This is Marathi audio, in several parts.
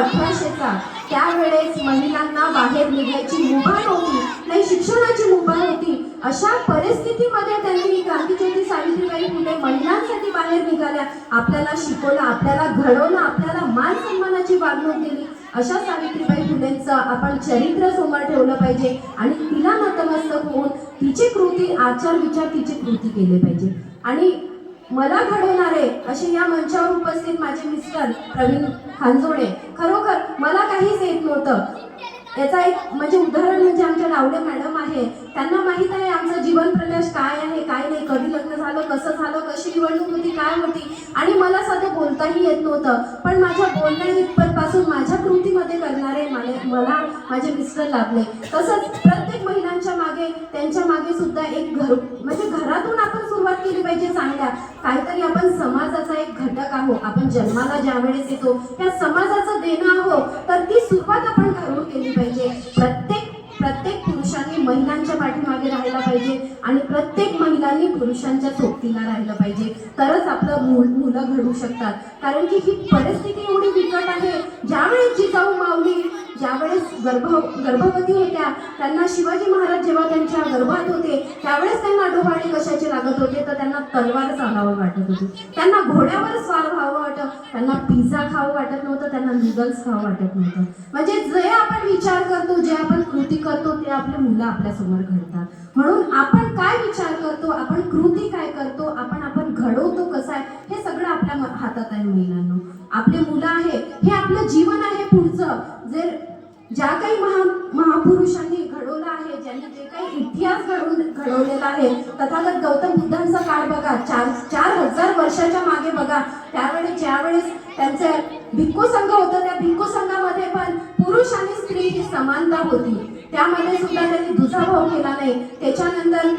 1800चा, त्यावेळेस महिलांना बाहेर निघायची मुभा नव्हती, नाही शिक्षणाची मुभा होती. अशा परिस्थितीमध्ये त्यांनी क्रांतीज्योती सावित्रीबाई फुले महिलांसाठी बाहेर निघाल्या, आपल्याला शिकवलं, आपल्याला घडवलं, आपल्याला मान सन्मानाची वागणूक दिली. अशा सावित्रीबाई फुलेंचं आपण चरित्र समोर ठेवलं पाहिजे आणि तिला नतमस्तक होऊन तिची कृती, आचार विचार, तिची कृती केले पाहिजे. आणि मला घडवणारे असे या मंचावर उपस्थित माझे मिस्टर प्रवीण खानजोडे, खरोखर मला काहीच येत नव्हतं. याचा एक म्हणजे उदाहरण म्हणजे आमच्या डावडे मॅडम आहे, त्यांना माहीत आहे आमचा जीवन प्रकाश काय आहे काय नाही, कधी लग्न झालं, कसं झालं, कशी निवडणूक होती, काय होती, आणि मला साधं बोलताही येत नव्हतं. पण माझ्या बोलण्या इथपासून माझ्या कृतीमध्ये करणारे मला माझे मिस्टर लाभले. तसंच प्रत्येक महिलांच्या मागे, त्यांच्या मागे सुद्धा एक घर, म्हणजे घरातून आपण सुरुवात केली पाहिजे. चांगल्या काहीतरी आपण समाजाचा एक घटक आहोत, आपण जन्माला ज्या वेळेस येतो त्या समाजाचं देणं आहोत, तर ती सुरुवात आपण घरून केली पाहिजे. प्रत्येक पुरुषांनी महिलांच्या पाठीमागे राहायला पाहिजे आणि प्रत्येक महिलांनी पुरुषांच्या सोबतीला राहिलं पाहिजे, तरच आपलं मुलं घडू शकतात. कारण की ही परिस्थिती एवढी बिकट आहे. ज्यावेळेस जिजाऊ माऊली ज्यावेळेस गर्भवती होत्या, त्यांना शिवाजी महाराज जेव्हा त्यांच्या गर्भात होते त्यावेळेस त्यांना डोहाळे कशाचे लागत होते, तर त्यांना तलवार चालावं वाटत होती, त्यांना घोड्यावर स्वार व्हावं वाटत, त्यांना पिझ्झा खावं वाटत नव्हतं, त्यांना नूडल्स खावं वाटत नव्हतं. म्हणजे जे आपण विचार करतो, जे आपण कृती करतो, ते आपले मुलं आपल्यासमोर घडतात. म्हणून आपण काय विचार करतो, आपण कृती काय करतो, आपण घडवतो कसं आहे, हे सगळं आपल्या हातात आहे. महिलांनो, आपले मुलं आहे, हे आपलं जीवन आहे पुढचं. ज्या काही महापुरुषांनी घडवलं आहे, ज्यांनी जे काही इतिहास घडवलेला आहे, तथागत गौतम बुद्धांचा काळ बघा, 4000 वर्षाच्या मागे बघा, त्यावेळेस ज्यावेळेस त्यांचे भिक्खू संघ होतं, त्या भिक्खू संघामध्ये पण पुरुष आणि स्त्री ही समानता होती. त्यामध्ये सुद्धा त्यांनी दुजाभाव केला नाही. त्याच्यानंतर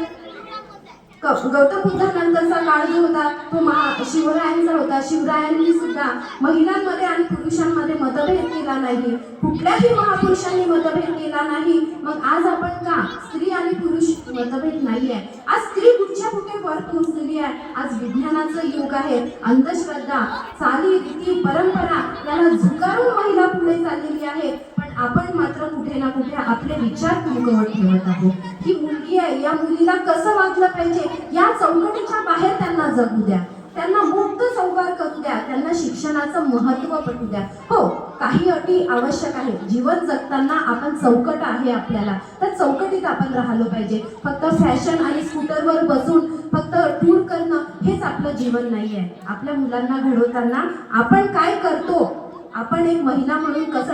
गौतम बुद्धानंतरचा काळ जो होता तो शिवरायांचा होता. शिवरायांनी सुद्धा महिलांमध्ये आणि पुरुषांमध्ये मतभेद केला नाही, कुठल्याही महापुरुषांनी मतभेद केला नाही. मग आज आपण का स्त्री आणि पुरुष मतभेद नाही आहे? आज स्त्री कुठच्या कुठे वर पोहोचलेली आहे. आज विज्ञानाचं युग आहे. अंधश्रद्धा, चाली रीती परंपरा याला झुकारून महिला पुढे चाललेली आहे. पण आपण मात्र कुठे ना कुठे आपले विचार कमकुवत ठेवत आहोत. ही मुलगी आहे, या मुलीला कसं वागलं पाहिजे, या चौकटीच्या बाहेर त्यांना जगू द्या, त्यांना मुक्त संवाद करू द्या, त्यांना शिक्षणाचं महत्त्व पटू द्या. हो, काही अटी आवश्यक आहे. जीवन जगताना आपण चौकट आहे आपल्याला, तर चौकटीत आपण राहिलो पाहिजे. फक्त फॅशन आणि स्कूटरवर बसून फक्त टूर करणं हेच आपलं जीवन नाही आहे. आपल्या मुलांना घडवताना आपण काय करतो, आपण एक महिला म्हणून कसं